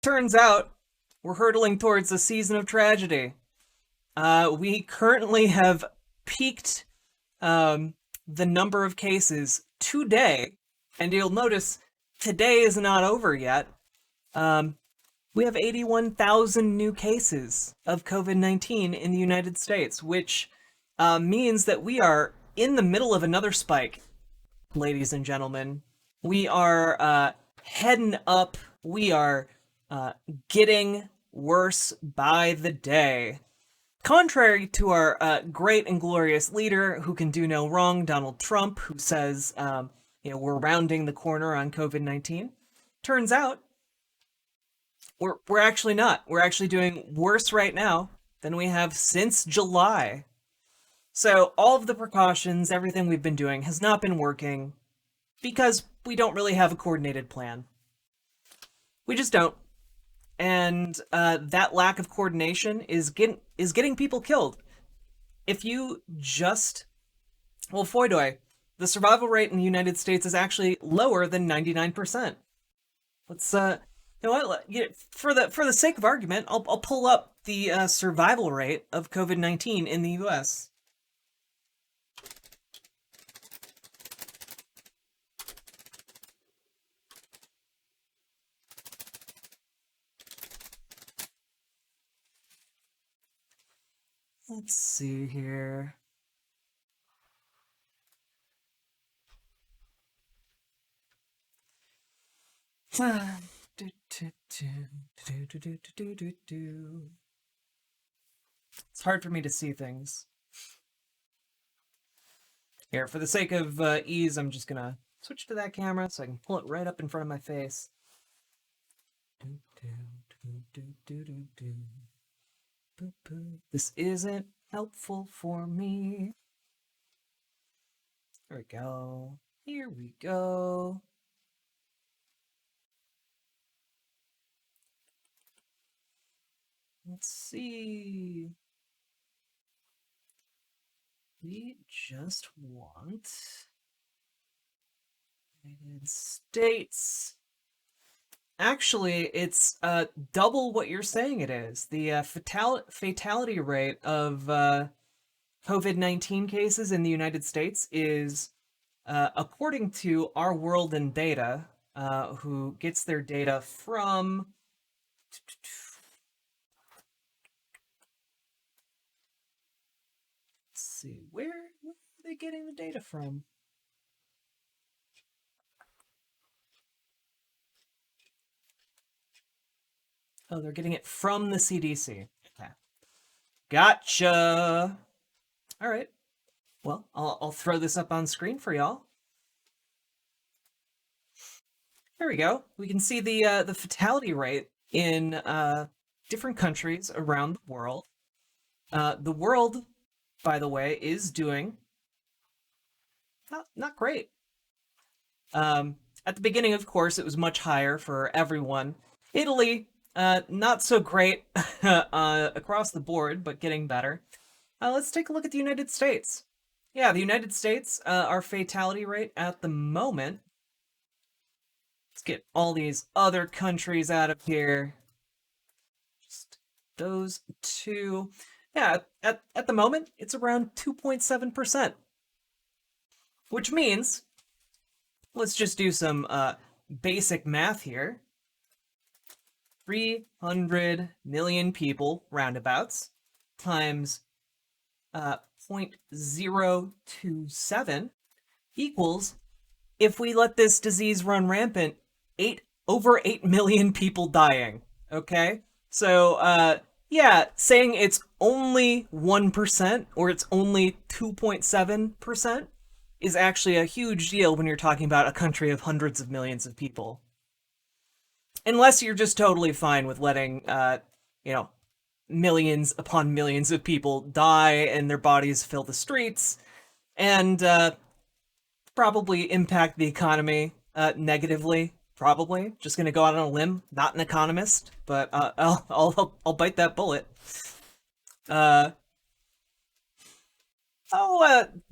turns out we're hurtling towards a season of tragedy. We currently have peaked the number of cases today, and you'll notice today is not over yet. We have 81,000 new cases of COVID-19 in the United States, which means that we are in the middle of another spike, ladies and gentlemen. We are heading up. We are getting worse by the day. Contrary to our great and glorious leader who can do no wrong, Donald Trump, who says, we're rounding the corner on COVID-19, turns out we're actually not. We're actually doing worse right now than we have since July. So all of the precautions, everything we've been doing has not been working because we don't really have a coordinated plan. We just don't. And that lack of coordination is getting people killed. If you just... Well, Foidoy, the survival rate in the United States is actually lower than 99%. Let's, you know what, for the sake of argument, I'll pull up the survival rate of COVID-19 in the US. Let's see here. It's hard for me to see things. Here, for the sake of ease, I'm just gonna switch to that camera so I can pull it right up in front of my face. This isn't helpful for me. There we go. Here we go. Let's see. We just want United States. Actually, it's double what you're saying it is. The fatality rate of COVID-19 cases in the United States is, according to Our World in Data, who gets their data from... Let's see, where are they getting the data from? Oh, they're getting it from the CDC. Okay. Gotcha! Alright. Well, I'll throw this up on screen for y'all. There we go. We can see the fatality rate in different countries around the world. The world, by the way, is doing not great. At the beginning, of course, it was much higher for everyone. Italy, not so great across the board, but getting better. Let's take a look at the United States. Yeah, the United States, our fatality rate at the moment... Let's get all these other countries out of here. Just those two. Yeah, at the moment, it's around 2.7%. Which means, let's just do some basic math here. 300 million people, roundabouts, times 0.027 equals, if we let this disease run rampant, over 8 million people dying, okay? So, yeah, saying it's only 1% or it's only 2.7% is actually a huge deal when you're talking about a country of hundreds of millions of people. Unless you're just totally fine with letting, millions upon millions of people die and their bodies fill the streets, and probably impact the economy negatively. Probably. Just gonna go out on a limb. Not an economist, but I'll bite that bullet.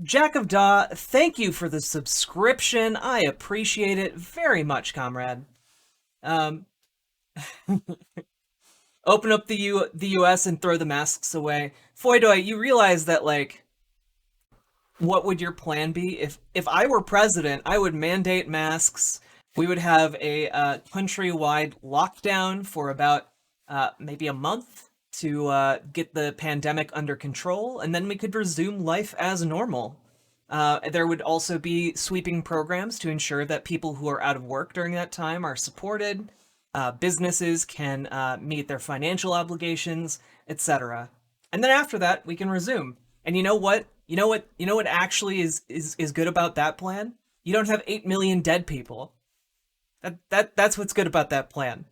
Jack of Daw, thank you for the subscription. I appreciate it very much, comrade. Open up the U.S. and throw the masks away. Foidoy, you realize that like what would your plan be if I were president? I would mandate masks. We would have a countrywide lockdown for about maybe a month to get the pandemic under control, and then we could resume life as normal. There would also be sweeping programs to ensure that people who are out of work during that time are supported. Businesses can meet their financial obligations, etc. And then after that, we can resume. And you know what? You know what actually is good about that plan? You don't have 8 million dead people. That's what's good about that plan.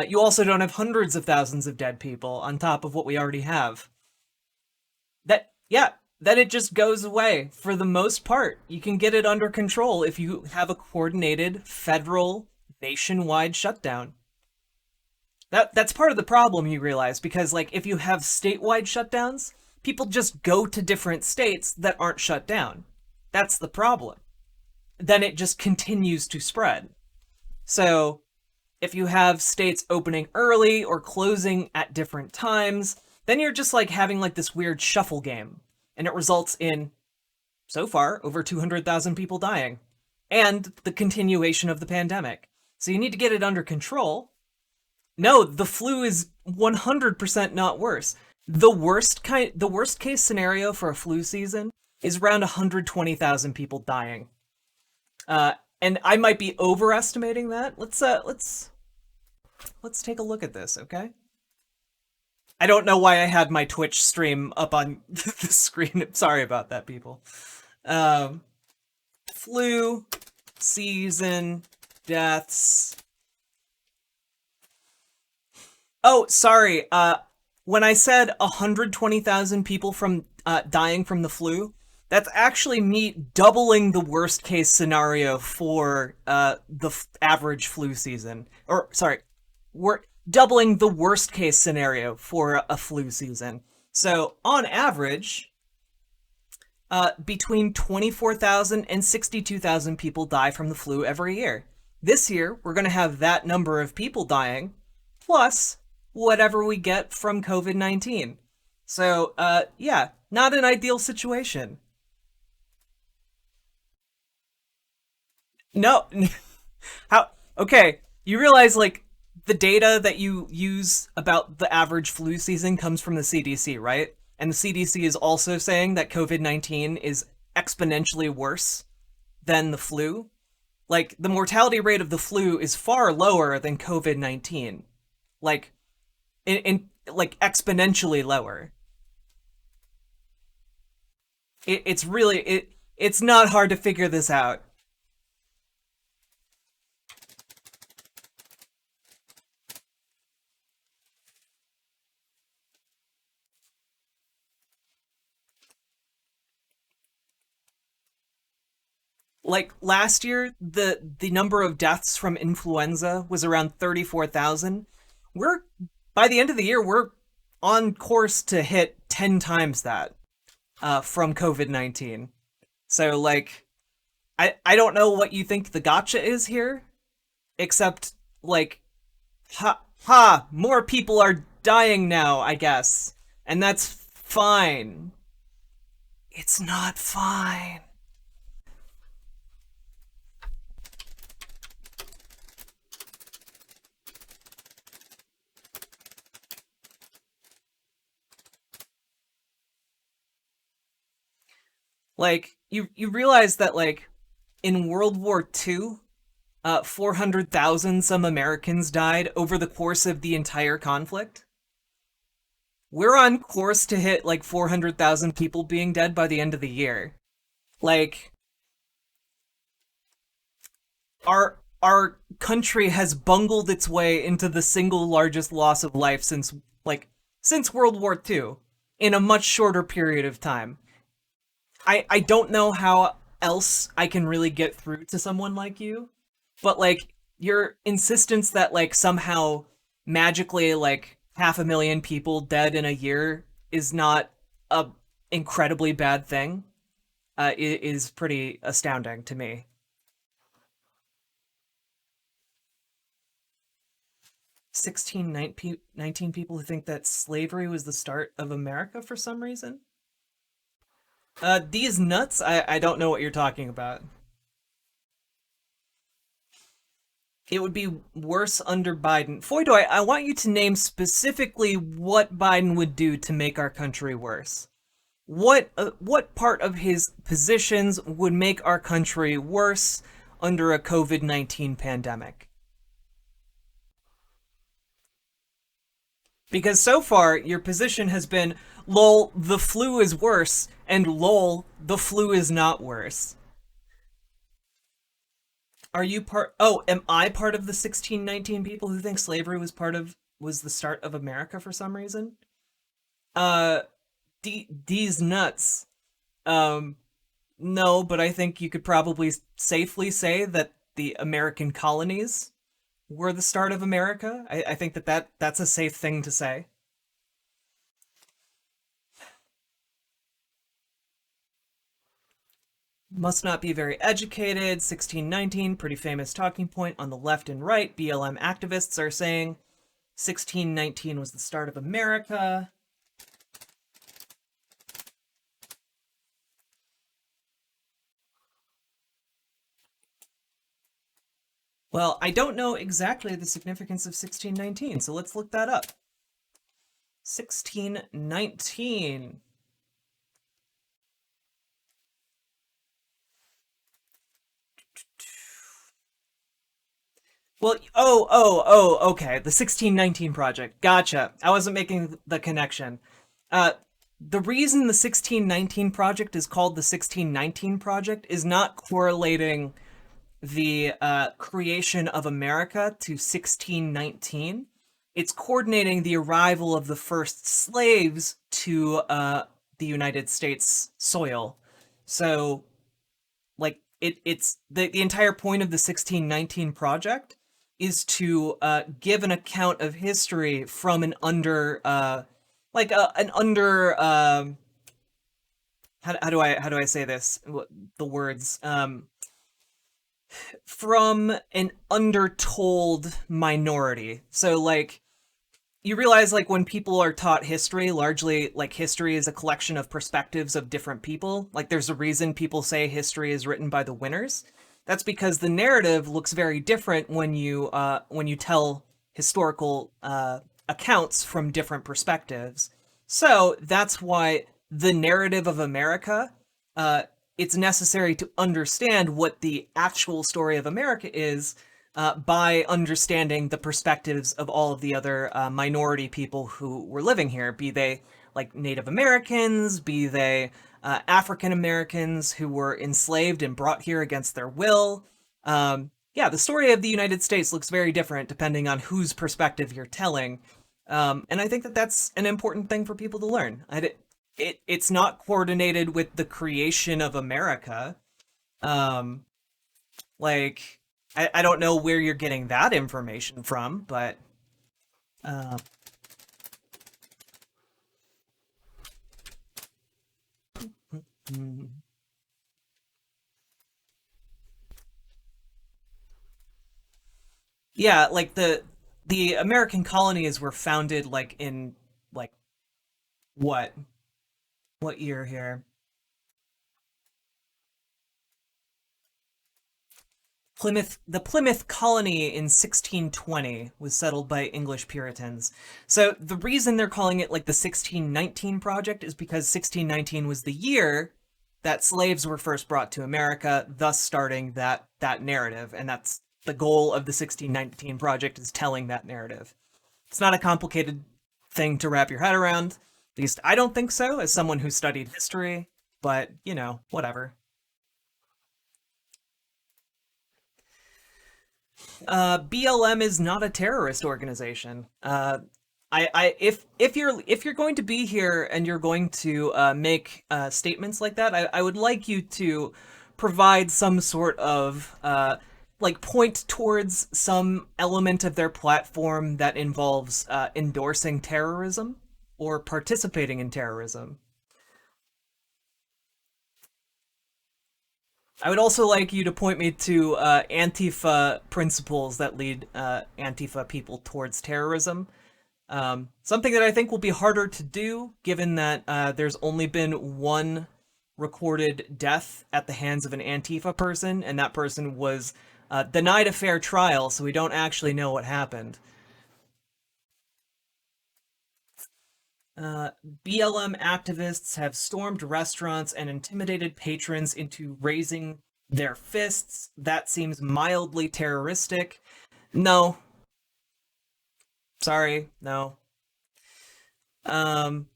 You also don't have hundreds of thousands of dead people on top of what we already have. Yeah, then it just goes away for the most part. You can get it under control if you have a coordinated federal nationwide shutdown. That's part of the problem, you realize, because like if you have statewide shutdowns, people just go to different states that aren't shut down. That's the problem. Then it just continues to spread. So if you have states opening early or closing at different times, then you're just like having like this weird shuffle game. And it results in, so far, over 200,000 people dying. And the continuation of the pandemic. So you need to get it under control. No, the flu is 100% not worse. The worst case scenario for a flu season is around 120,000 people dying. And I might be overestimating that. Let's take a look at this, okay? I don't know why I had my Twitch stream up on the screen. Sorry about that, people. Flu season deaths. Oh, sorry. When I said 120,000 people from dying from the flu, that's actually me doubling the worst case scenario for the average flu season. Or sorry, we're doubling the worst case scenario for a flu season. So on average, between 24,000 and 62,000 people die from the flu every year. This year, we're going to have that number of people dying, plus whatever we get from COVID-19. So, yeah, not an ideal situation. No, how, okay, you realize, like, the data that you use about the average flu season comes from the CDC, right? And the CDC is also saying that COVID-19 is exponentially worse than the flu. Like, the mortality rate of the flu is far lower than COVID-19. Like, like exponentially lower. It's really it's not hard to figure this out. Like last year, the number of deaths from influenza was around 34,000. We're by the end of the year, we're on course to hit 10 times that from COVID-19. So like I don't know what you think the gotcha is here, except like more people are dying now, I guess. And that's fine. It's not fine. Like you realize that like in World War II, 400,000 some Americans died over the course of the entire conflict. We're on course to hit like 400,000 people being dead by the end of the year. Like our country has bungled its way into the single largest loss of life since World War II in a much shorter period of time. I don't know how else I can really get through to someone like you, but like your insistence that like somehow magically like 500,000 people dead in a year is not a incredibly bad thing is pretty astounding to me. 19 people who think that slavery was the start of America for some reason. These nuts, I don't know what you're talking about. It would be worse under Biden. Foydoy, I want you to name specifically what Biden would do to make our country worse. What part of his positions would make our country worse under a COVID-19 pandemic? Because so far, your position has been, lol, the flu is worse, and lol, the flu is not worse. Are you part? Oh, am I part of the 1619 people who think slavery was the start of America for some reason? Uh, these nuts. Um, no, but I think you could probably safely say that the American colonies were the start of America. I think that's a safe thing to say. Must not be very educated. 1619, pretty famous talking point on the left and right. BLM activists are saying 1619 was the start of America. Well, I don't know exactly the significance of 1619, so let's look that up. 1619. Well, okay. The 1619 project. Gotcha. I wasn't making the connection. Uh, the reason the 1619 project is called the 1619 project is not correlating the creation of America to 1619. It's coordinating the arrival of the first slaves to the United States soil. So, like, it's the entire point of the 1619 project is to give an account of history from an under like an under how do I say this, the words, from an undertold minority. So like you realize, like, when people are taught history, largely like history is a collection of perspectives of different people. Like there's a reason people say history is written by the winners. That's because the narrative looks very different when you tell historical accounts from different perspectives. So that's why the narrative of America, it's necessary to understand what the actual story of America is by understanding the perspectives of all of the other minority people who were living here, be they like Native Americans, be they African Americans who were enslaved and brought here against their will. Yeah, the story of the United States looks very different depending on whose perspective you're telling. And I think that that's an important thing for people to learn. It's not coordinated with the creation of America. Um, like, I don't know where you're getting that information from, but uh, mm, yeah, like the American colonies were founded like in like what what year here? The Plymouth colony in 1620 was settled by English Puritans. So the reason they're calling it like the 1619 project is because 1619 was the year that slaves were first brought to America, thus starting that narrative. And that's the goal of the 1619 project, is telling that narrative. It's not a complicated thing to wrap your head around. At least I don't think so, as someone who studied history, but whatever. BLM is not a terrorist organization. If you're going to be here and you're going to make statements like that, I would like you to provide some sort of like point towards some element of their platform that involves endorsing terrorism or participating in terrorism. I would also like you to point me to Antifa principles that lead Antifa people towards terrorism. Something that I think will be harder to do, given that there's only been one recorded death at the hands of an Antifa person, and that person was denied a fair trial, so we don't actually know what happened. BLM activists have stormed restaurants and intimidated patrons into raising their fists. That seems mildly terroristic. No, sorry, no. Um,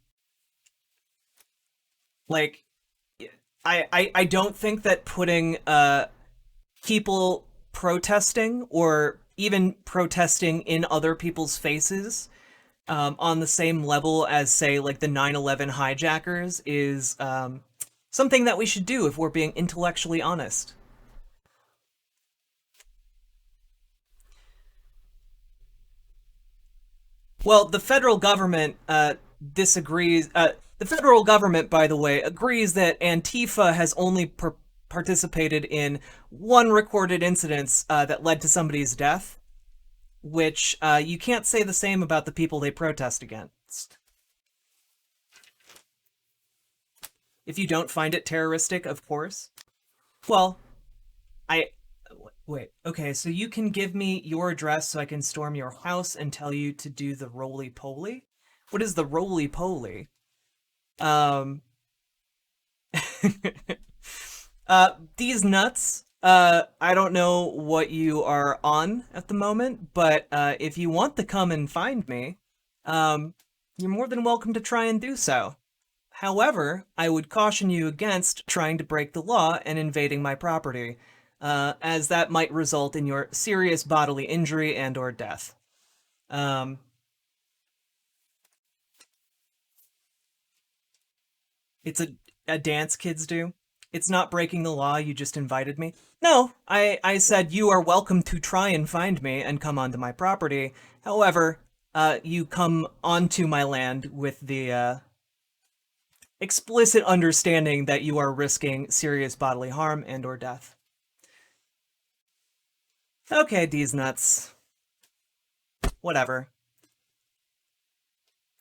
like, I don't think that putting people protesting or even protesting in other people's faces on the same level as, say, like the 9/11 hijackers is something that we should do if we're being intellectually honest. Well, the federal government disagrees. The federal government, by the way, agrees that Antifa has only participated in one recorded incident that led to somebody's death, which you can't say the same about the people they protest against. If you don't find it terroristic, of course. Well, I wait. Okay, so you can give me your address so I can storm your house and tell you to do the roly poly. What is the roly poly? Um, these nuts. I don't know what you are on at the moment, but if you want to come and find me, um, you're more than welcome to try and do so. However, I would caution you against trying to break the law and invading my property, as that might result in your serious bodily injury and/or death. Um, it's a dance kids do. It's not breaking the law. You just invited me. No, I said you are welcome to try and find me and come onto my property. However, you come onto my land with the explicit understanding that you are risking serious bodily harm and/or death. Okay, D's nuts. Whatever.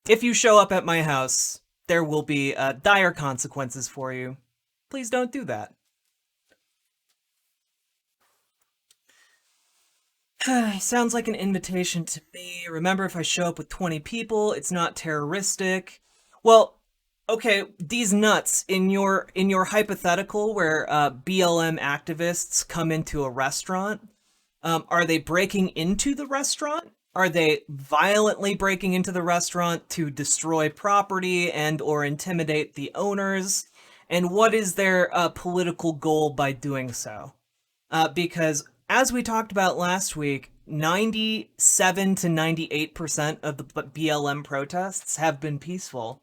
If you show up at my house, there will be dire consequences for you. Please don't do that. Sounds like an invitation to me. Remember, if I show up with 20 people, it's not terroristic. Well, okay, these nuts in your hypothetical where BLM activists come into a restaurant, are they breaking into the restaurant? Are they violently breaking into the restaurant to destroy property and or intimidate the owners? And what is their political goal by doing so? Because as we talked about last week, 97 to 98% of the BLM protests have been peaceful.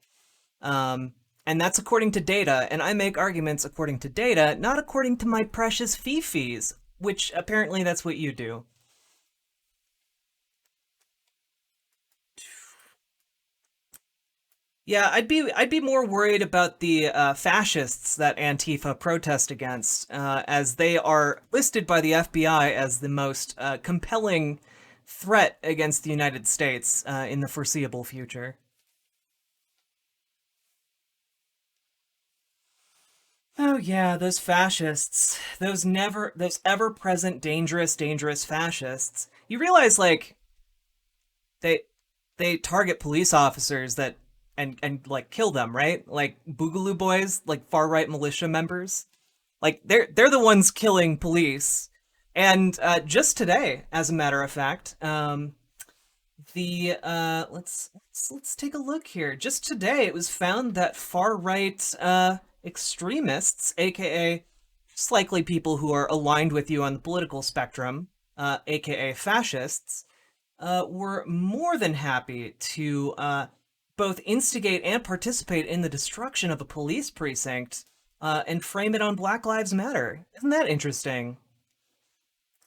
And that's according to data, and I make arguments according to data, not according to my precious fee-fees, which apparently that's what you do. Yeah, I'd be more worried about the fascists that Antifa protest against, as they are listed by the FBI as the most compelling threat against the United States in the foreseeable future. Oh yeah, those fascists, those ever-present dangerous fascists. You realize, like, they they target police officers that and like kill them, right? Like Boogaloo Boys, like far right militia members. Like they're the ones killing police. And just today, as a matter of fact, the let's take a look here. Just today, it was found that far right extremists, aka just likely people who are aligned with you on the political spectrum, aka fascists, were more than happy to both instigate and participate in the destruction of a police precinct and frame it on Black Lives Matter. Isn't that interesting?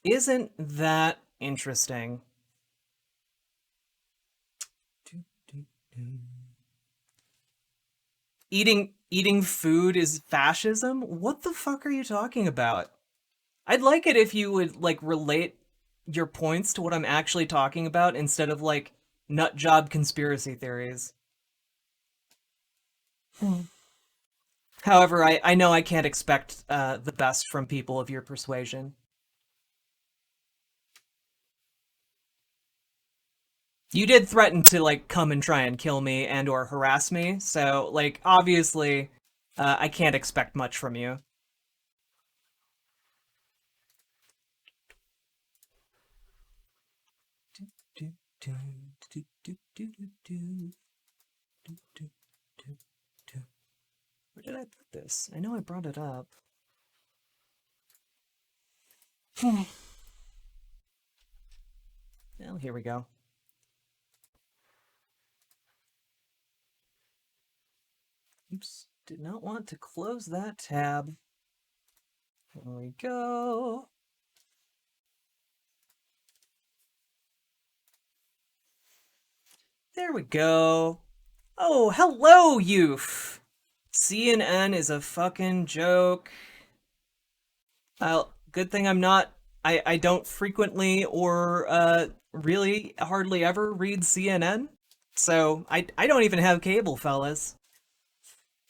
Isn't that interesting? Eating food is fascism? What the fuck are you talking about? I'd like it if you would like relate your points to what I'm actually talking about instead of like nut job conspiracy theories. However, I know I can't expect the best from people of your persuasion. You did threaten to like come and try and kill me and or harass me, so like obviously I can't expect much from you. Where did I put this? I know I brought it up. Well, here we go. Oops, did not want to close that tab. There we go. There we go. Oh, hello, youth. CNN is a fucking joke. Good thing I'm not. I don't frequently or really hardly ever read CNN. So I don't even have cable, fellas.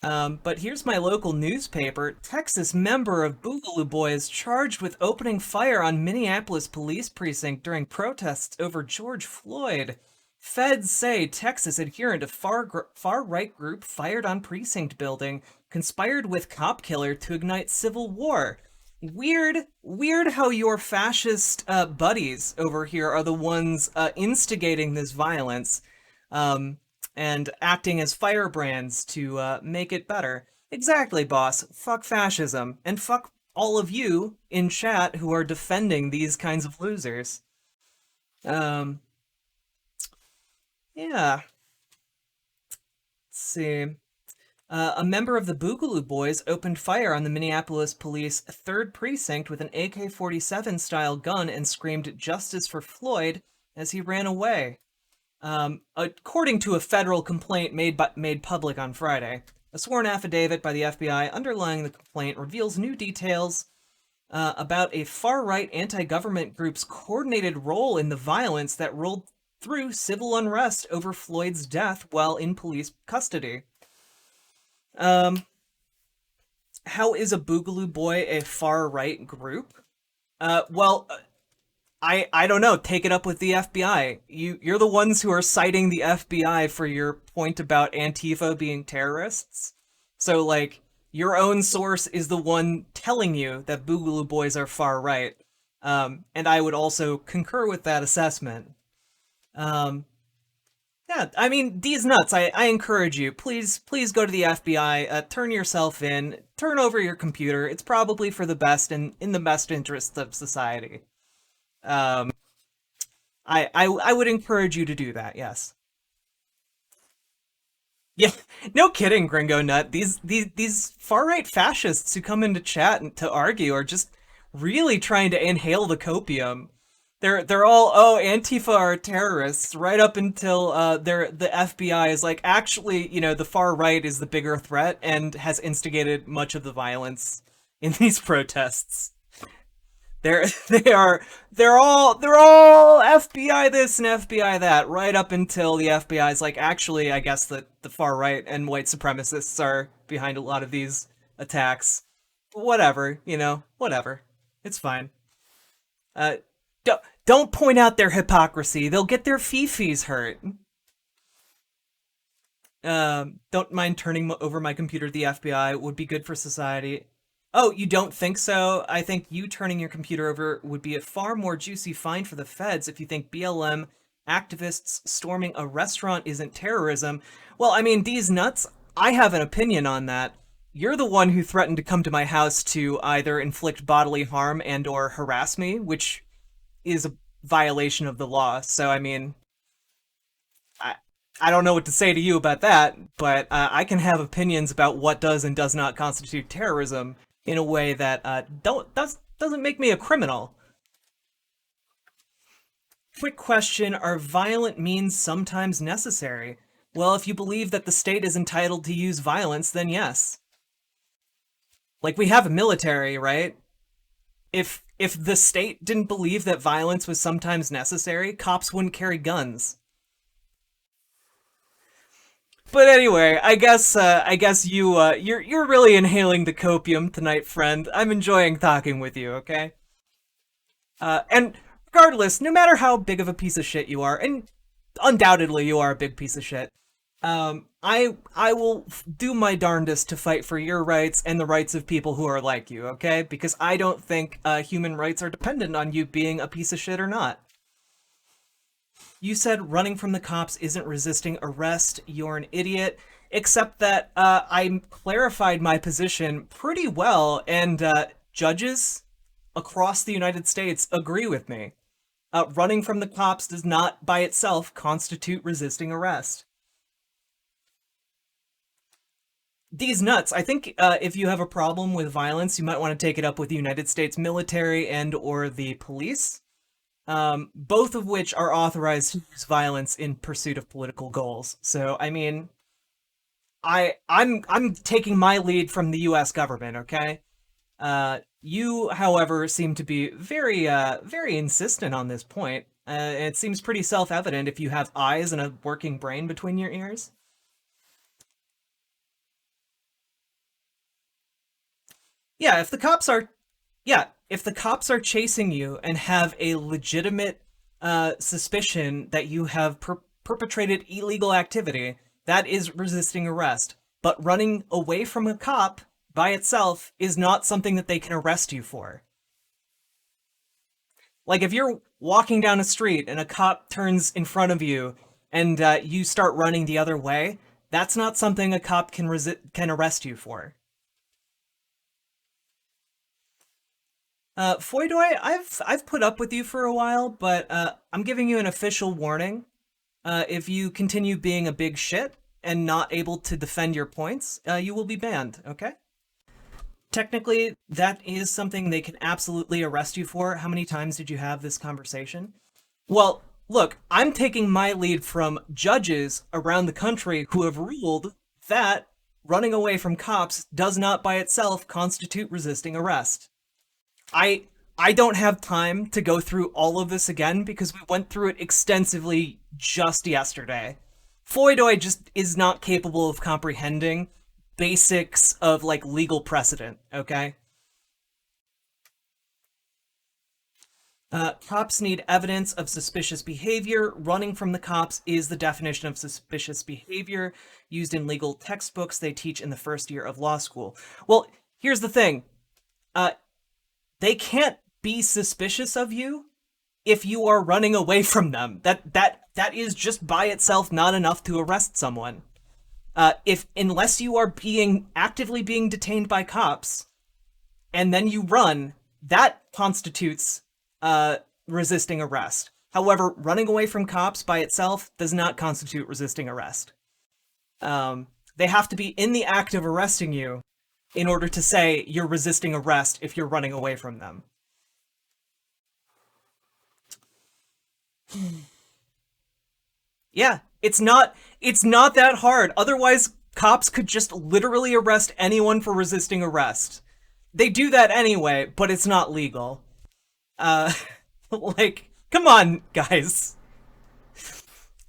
But here's my local newspaper. Texas member of Boogaloo Boys charged with opening fire on Minneapolis police precinct during protests over George Floyd. Feds say Texas adherent of far-right group fired on precinct building, conspired with cop killer to ignite civil war. Weird how your fascist buddies over here are the ones instigating this violence. And acting as firebrands to make it better. Exactly, boss. Fuck fascism. And fuck all of you in chat who are defending these kinds of losers. Um, yeah. Let's see. A member of the Boogaloo Boys opened fire on the Minneapolis police 3rd Precinct with an AK-47 style gun and screamed "Justice for Floyd" as he ran away. According to a federal complaint made public on Friday, a sworn affidavit by the FBI underlying the complaint reveals new details about a far-right anti-government group's coordinated role in the violence that rolled through civil unrest over Floyd's death while in police custody. How is a Boogaloo Boy a far-right group? Well, I don't know. Take it up with the FBI. You're the ones who are citing the FBI for your point about Antifa being terrorists. So like your own source is the one telling you that Boogaloo Boys are far right. And I would also concur with that assessment. Yeah, I mean, these nuts, I encourage you, please go to the FBI, turn yourself in, turn over your computer. It's probably for the best and in the best interests of society. Um, I would encourage you to do that. Yes. Yeah. No kidding, Gringo Nut. These far right fascists who come into chat and to argue are just really trying to inhale the copium. They're all, oh, Antifa are terrorists right up until the FBI is like, actually, the far right is the bigger threat and has instigated much of the violence in these protests. They're they're all FBI this and FBI that right up until the FBI is like, actually, I guess that the far right and white supremacists are behind a lot of these attacks. Whatever, whatever. It's fine. Uh, don't point out their hypocrisy. They'll get their fifis hurt. Don't mind turning over my computer to the FBI. Would be good for society. Oh, you don't think so? I think you turning your computer over would be a far more juicy find for the feds if you think BLM activists storming a restaurant isn't terrorism. Well, I mean, these nuts, I have an opinion on that. You're the one who threatened to come to my house to either inflict bodily harm and or harass me, which is a violation of the law. So, I mean, I, I don't know what to say to you about that, but I can have opinions about what does and does not constitute terrorism in a way that doesn't make me a criminal. Quick question, are violent means sometimes necessary? Well, if you believe that the state is entitled to use violence, then yes. Like, we have a military, right? If the state didn't believe that violence was sometimes necessary, cops wouldn't carry guns. But anyway, I guess you're really inhaling the copium tonight, friend. I'm enjoying talking with you, okay? And regardless, no matter how big of a piece of shit you are, and undoubtedly you are a big piece of shit, I will do my darndest to fight for your rights and the rights of people who are like you, okay? Because I don't think human rights are dependent on you being a piece of shit or not. You said running from the cops isn't resisting arrest. You're an idiot. Except that I clarified my position pretty well, and judges across the United States agree with me. Running from the cops does not by itself constitute resisting arrest. These nuts, I think if you have a problem with violence, you might want to take it up with the United States military and or the police, both of which are authorized to use violence in pursuit of political goals. So, I mean, I'm taking my lead from the U.S. government, okay? You, however, seem to be very insistent on this point. It seems pretty self-evident if you have eyes and a working brain between your ears. Yeah, if the cops are chasing you and have a legitimate suspicion that you have perpetrated illegal activity, that is resisting arrest. But running away from a cop by itself is not something that they can arrest you for. Like, if you're walking down a street and a cop turns in front of you and you start running the other way, that's not something a cop can arrest you for. Foydoy, I've put up with you for a while, but I'm giving you an official warning. If you continue being a big shit and not able to defend your points, you will be banned, okay? Technically, that is something they can absolutely arrest you for. How many times did you have this conversation? Well, look, I'm taking my lead from judges around the country who have ruled that running away from cops does not by itself constitute resisting arrest. I I don't have time to go through all of this again because we went through it extensively just yesterday. Foydoy just is not capable of comprehending basics of, like, legal precedent, okay? Cops need evidence of suspicious behavior. Running from the cops is the definition of suspicious behavior used in legal textbooks they teach in the first year of law school. Well, here's the thing. They can't be suspicious of you if you are running away from them. That is just by itself not enough to arrest someone. If unless you are actively being detained by cops, and then you run, that constitutes resisting arrest. However, running away from cops by itself does not constitute resisting arrest. They have to be in the act of arresting you in order to say you're resisting arrest if you're running away from them. Yeah, it's not that hard. Otherwise, cops could just literally arrest anyone for resisting arrest. They do that anyway, but it's not legal. Uh, like, come on, guys.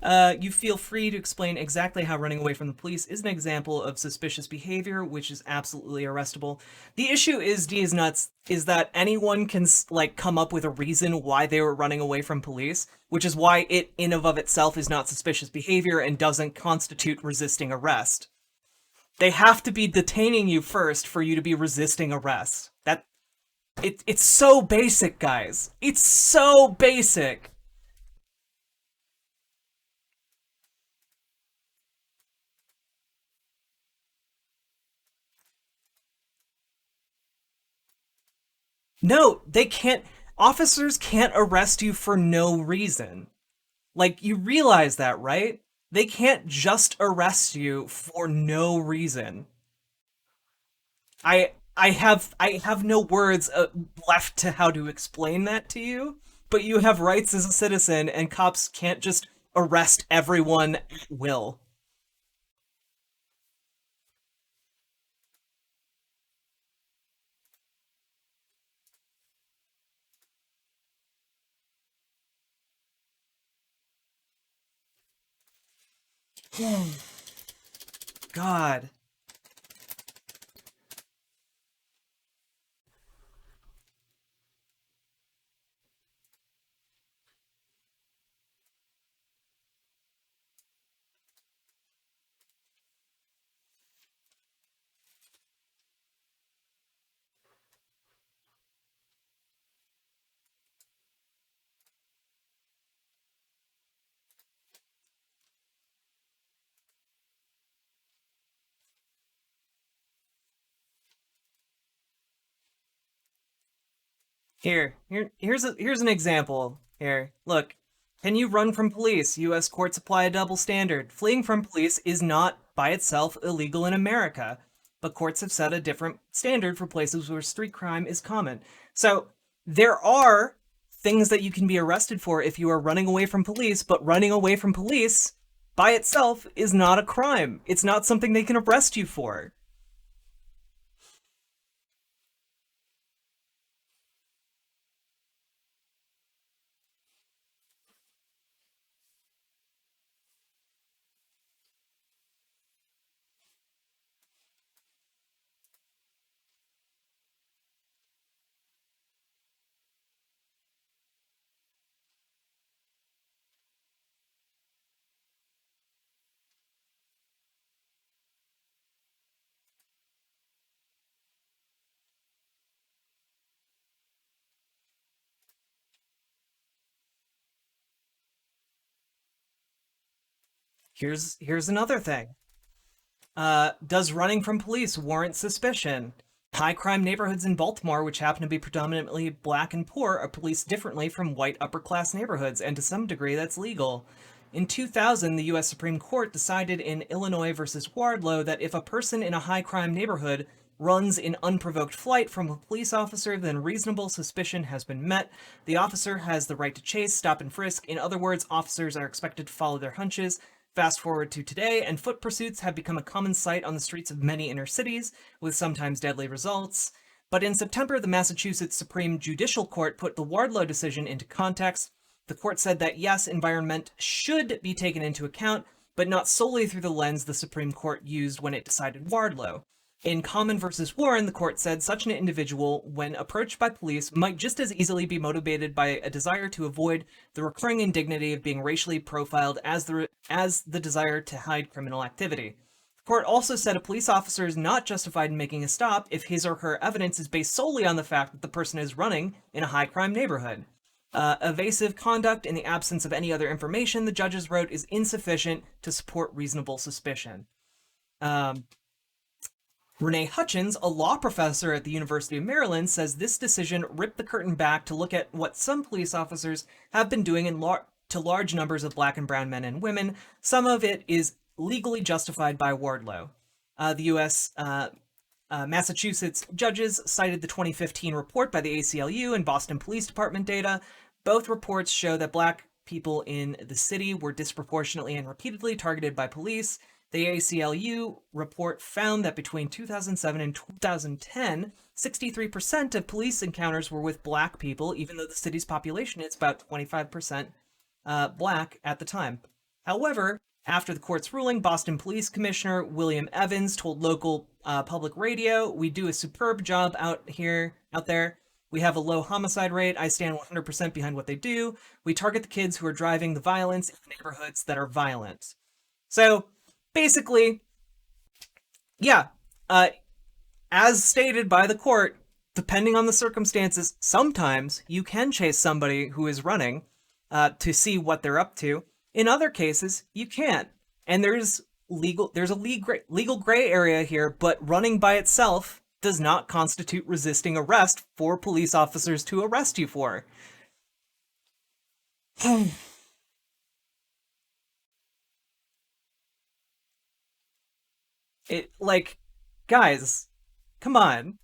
You feel free to explain exactly how running away from the police is an example of suspicious behavior, which is absolutely arrestable. The issue is, D's nuts, is that anyone can, like, come up with a reason why they were running away from police, which is why it, in and of itself, is not suspicious behavior and doesn't constitute resisting arrest. They have to be detaining you first for you to be resisting arrest. It's so basic, guys. It's so basic. No, they can't. Officers can't arrest you for no reason. Like, you realize that, right? They can't just arrest you for no reason. I have no words left to how to explain that to you, but you have rights as a citizen, and cops can't just arrest everyone at will. God. Here's an example. Here, look. Can you run from police? U.S. courts apply a double standard. Fleeing from police is not by itself illegal in America, but courts have set a different standard for places where street crime is common. So there are things that you can be arrested for if you are running away from police, but running away from police by itself is not a crime. It's not something they can arrest you for. Here's another thing. Does running from police warrant suspicion? High crime neighborhoods in Baltimore, which happen to be predominantly black and poor, are policed differently from white upper class neighborhoods, and to some degree that's legal. In 2000, the U.S. Supreme Court decided in Illinois versus Wardlow that if a person in a high crime neighborhood runs in unprovoked flight from a police officer, then reasonable suspicion has been met. The officer has the right to chase, stop, and frisk. In other words, officers are expected to follow their hunches. Fast forward to today, and foot pursuits have become a common sight on the streets of many inner cities, with sometimes deadly results. But in September, the Massachusetts Supreme Judicial Court put the Wardlow decision into context. The court said that yes, environment should be taken into account, but not solely through the lens the Supreme Court used when it decided Wardlow. In Common versus Warren, the court said such an individual, when approached by police, might just as easily be motivated by a desire to avoid the recurring indignity of being racially profiled as the desire to hide criminal activity. The court also said a police officer is not justified in making a stop if his or her evidence is based solely on the fact that the person is running in a high crime neighborhood. Evasive conduct in the absence of any other information, the judges wrote, is insufficient to support reasonable suspicion. Renee Hutchins, a law professor at the University of Maryland, says this decision ripped the curtain back to look at what some police officers have been doing to large numbers of black and brown men and women. Some of it is legally justified by Wardlow. The U.S. Massachusetts judges cited the 2015 report by the ACLU and Boston Police Department data. Both reports show that black people in the city were disproportionately and repeatedly targeted by police. The ACLU report found that between 2007 and 2010, 63% of police encounters were with black people, even though the city's population is about 25% black at the time. However, after the court's ruling, Boston Police Commissioner William Evans told local public radio, "We do a superb job out there. We have a low homicide rate. I stand 100% behind what they do. We target the kids who are driving the violence in the neighborhoods that are violent." So, basically, yeah, as stated by the court, depending on the circumstances, sometimes you can chase somebody who is running to see what they're up to. In other cases, you can't. And there's a legal gray area here, but running by itself does not constitute resisting arrest for police officers to arrest you for. Like, guys, come on.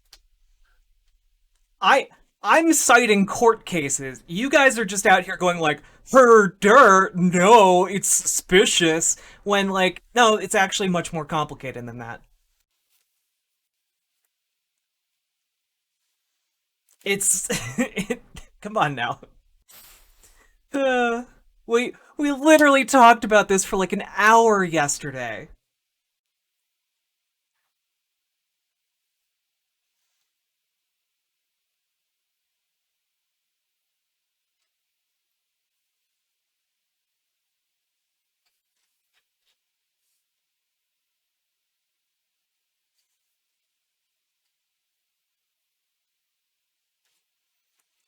I'm citing court cases. You guys are just out here going like, herder, no, it's suspicious. When like, no, it's actually much more complicated than that. It's, come on now. Uh, we We literally talked about this for like an hour yesterday.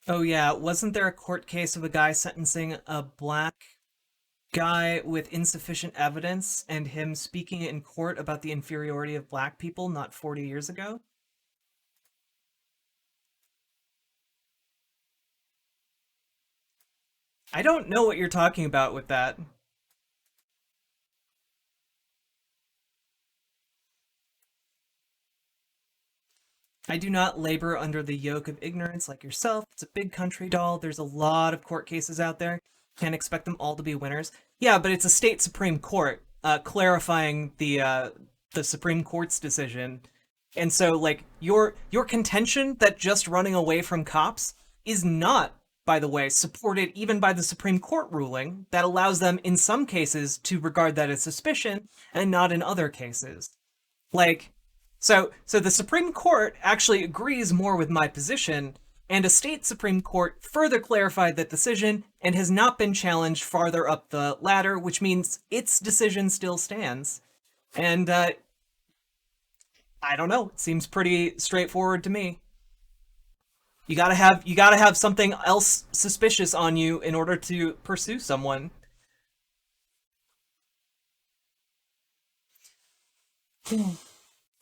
Oh yeah, wasn't there a court case of a guy sentencing a black guy with insufficient evidence and him speaking in court about the inferiority of black people not 40 years ago? I don't know what you're talking about with that. I do not labor under the yoke of ignorance like yourself. It's a big country, doll. There's a lot of court cases out there. Can't expect them all to be winners. Yeah, but it's a state Supreme Court clarifying the Supreme Court's decision. And so, like, your contention that just running away from cops is not, by the way, supported even by the Supreme Court ruling that allows them, in some cases, to regard that as suspicion and not in other cases. Like, so the Supreme Court actually agrees more with my position, and a state Supreme Court further clarified that decision and has not been challenged farther up the ladder, which means its decision still stands. And I don't know, it seems pretty straightforward to me. You gotta have something else suspicious on you in order to pursue someone.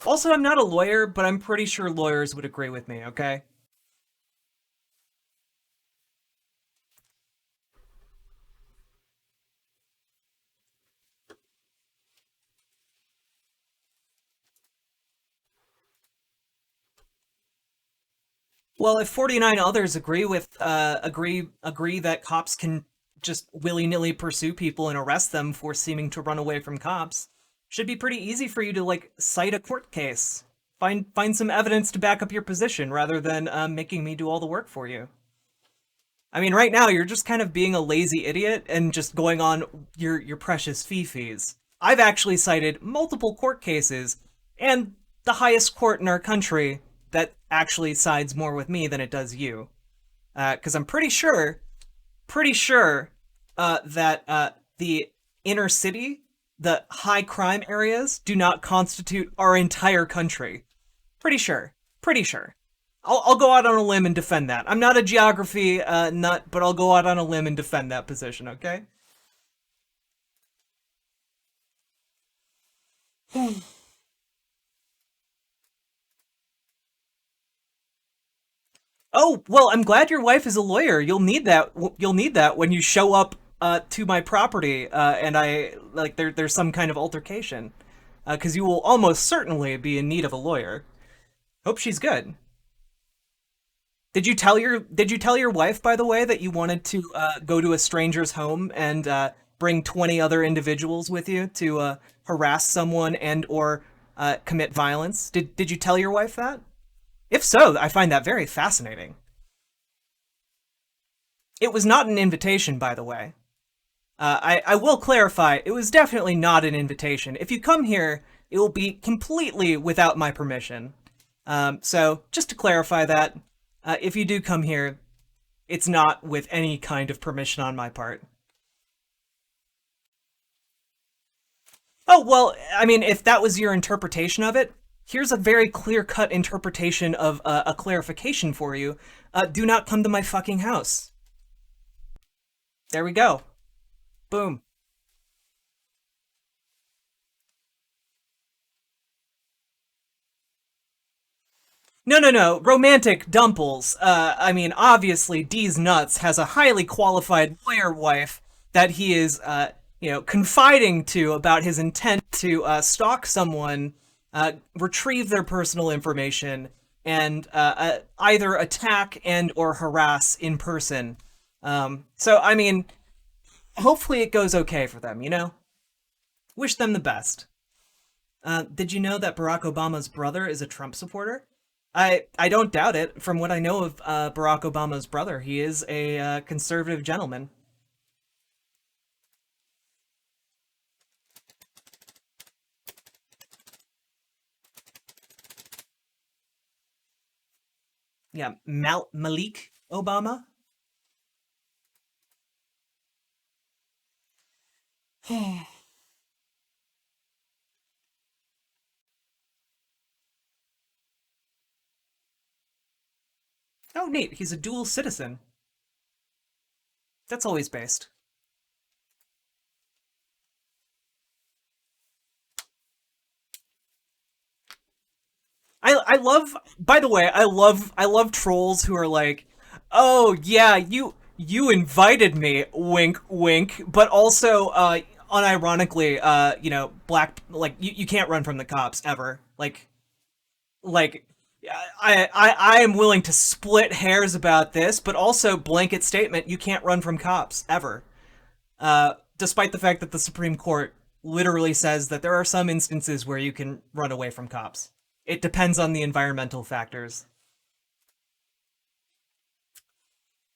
Also, I'm not a lawyer, but I'm pretty sure lawyers would agree with me, okay? Well, if 49 others agree that cops can just willy-nilly pursue people and arrest them for seeming to run away from cops, should be pretty easy for you to like cite a court case. Find some evidence to back up your position rather than making me do all the work for you. I mean, right now you're just kind of being a lazy idiot and just going on your precious fee-fees. I've actually cited multiple court cases, and the highest court in our country that actually sides more with me than it does you. Because I'm pretty sure that the inner city, the high crime areas, do not constitute our entire country. Pretty sure. Pretty sure. I'll go out on a limb and defend that. I'm not a geography nut, but I'll go out on a limb and defend that position, okay? Oh, well, I'm glad your wife is a lawyer. You'll need that when you show up to my property and I like there's some kind of altercation. Cuz you will almost certainly be in need of a lawyer. Hope she's good. Did you tell your wife, by the way, that you wanted to go to a stranger's home and bring 20 other individuals with you to harass someone and or commit violence? Did you tell your wife that? If so, I find that very fascinating. It was not an invitation, by the way. I will clarify, it was definitely not an invitation. If you come here, it will be completely without my permission. So, just to clarify that, if you do come here, it's not with any kind of permission on my part. Oh, well, I mean, if that was your interpretation of it, here's a very clear cut interpretation of a clarification for you. Do not come to my fucking house. There we go. Boom. No, no, no. Romantic dumples. I mean, obviously, D's Nuts has a highly qualified lawyer wife that he is, confiding to about his intent to stalk someone, retrieve their personal information, and either attack and or harass in person. So, I mean, hopefully it goes okay for them, you know? Wish them the best. Did you know that Barack Obama's brother is a Trump supporter? I don't doubt it. From what I know of Barack Obama's brother, he is a conservative gentleman. yeah, Malik Obama. Oh, neat. He's a dual citizen. That's always based. I love. By the way, I love trolls who are like, "Oh yeah, you invited me, wink wink," but also unironically, black, like you can't run from the cops ever. Like I am willing to split hairs about this, but also blanket statement, you can't run from cops ever. Despite the fact that the Supreme Court literally says that there are some instances where you can run away from cops. It depends on the environmental factors.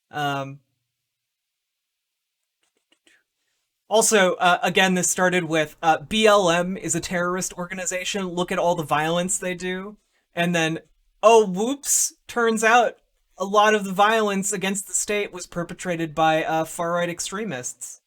Um, Also, again, this started with BLM is a terrorist organization. Look at all the violence they do. And then, oh, whoops, turns out a lot of the violence against the state was perpetrated by far right extremists.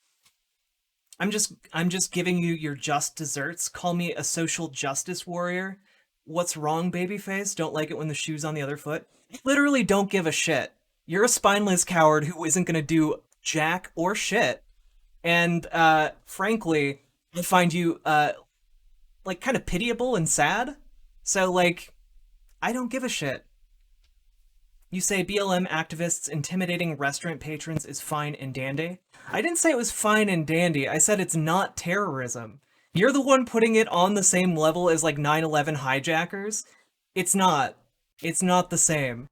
I'm just giving you your just desserts. Call me a social justice warrior. What's wrong, babyface? Don't like it when the shoe's on the other foot? Literally don't give a shit. You're a spineless coward who isn't gonna do jack or shit. And frankly, I find you like kind of pitiable and sad. So like, I don't give a shit. You say BLM activists intimidating restaurant patrons is fine and dandy. I didn't say it was fine and dandy. I said it's not terrorism. You're the one putting it on the same level as like 9/11 hijackers. It's not. It's not the same.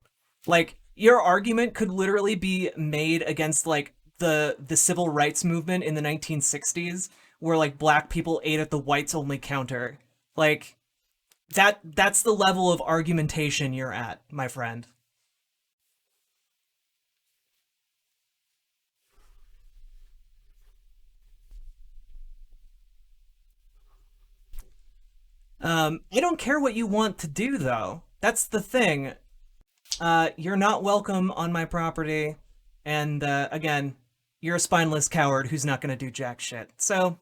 Like your argument could literally be made against like the civil rights movement in the 1960s where like black people ate at the whites only counter. Like that's the level of argumentation you're at, my friend. I don't care what you want to do though. That's the thing. You're not welcome on my property, and again, you're a spineless coward who's not gonna do jack shit. So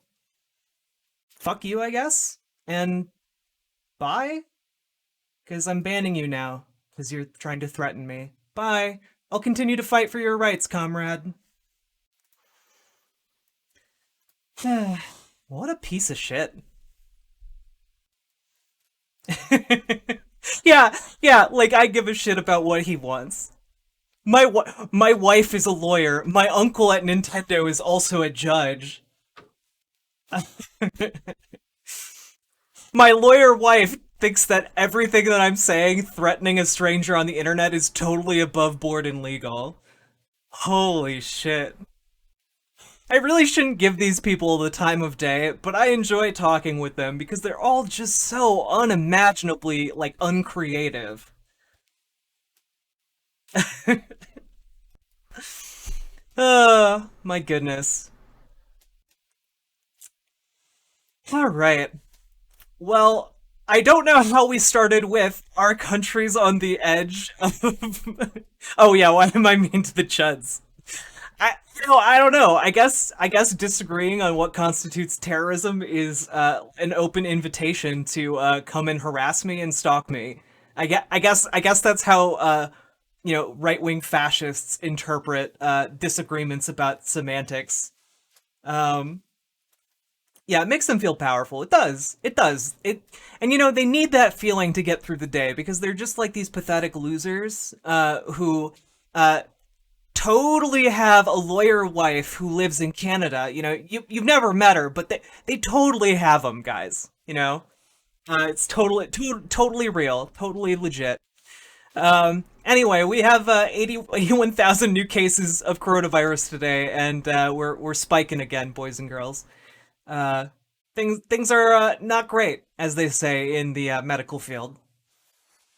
fuck you, I guess, and bye. Because I'm banning you now because you're trying to threaten me. Bye. I'll continue to fight for your rights, comrade. What a piece of shit. Yeah, yeah, like I give a shit about what he wants. My wife is a lawyer. My uncle at Nintendo is also a judge. My lawyer wife thinks that everything that I'm saying threatening a stranger on the internet is totally above board and legal. Holy shit. I really shouldn't give these people the time of day, but I enjoy talking with them because they're all just so unimaginably, like, uncreative. My goodness. Alright. Well, I don't know how we started with our countries on the edge of. Oh yeah, why am I mean to the Chuds? I don't know. I guess disagreeing on what constitutes terrorism is an open invitation to come and harass me and stalk me. I guess that's how right wing fascists interpret disagreements about semantics. Um, yeah, it makes them feel powerful. It does. It does. And they need that feeling to get through the day because they're just like these pathetic losers who uh, totally have a lawyer wife who lives in Canada. You've never met her, but they totally have them, guys. It's totally real, totally legit. Anyway, we have 81,000 new cases of coronavirus today, and we're spiking again, boys and girls. Uh, things are not great, as they say in the medical field.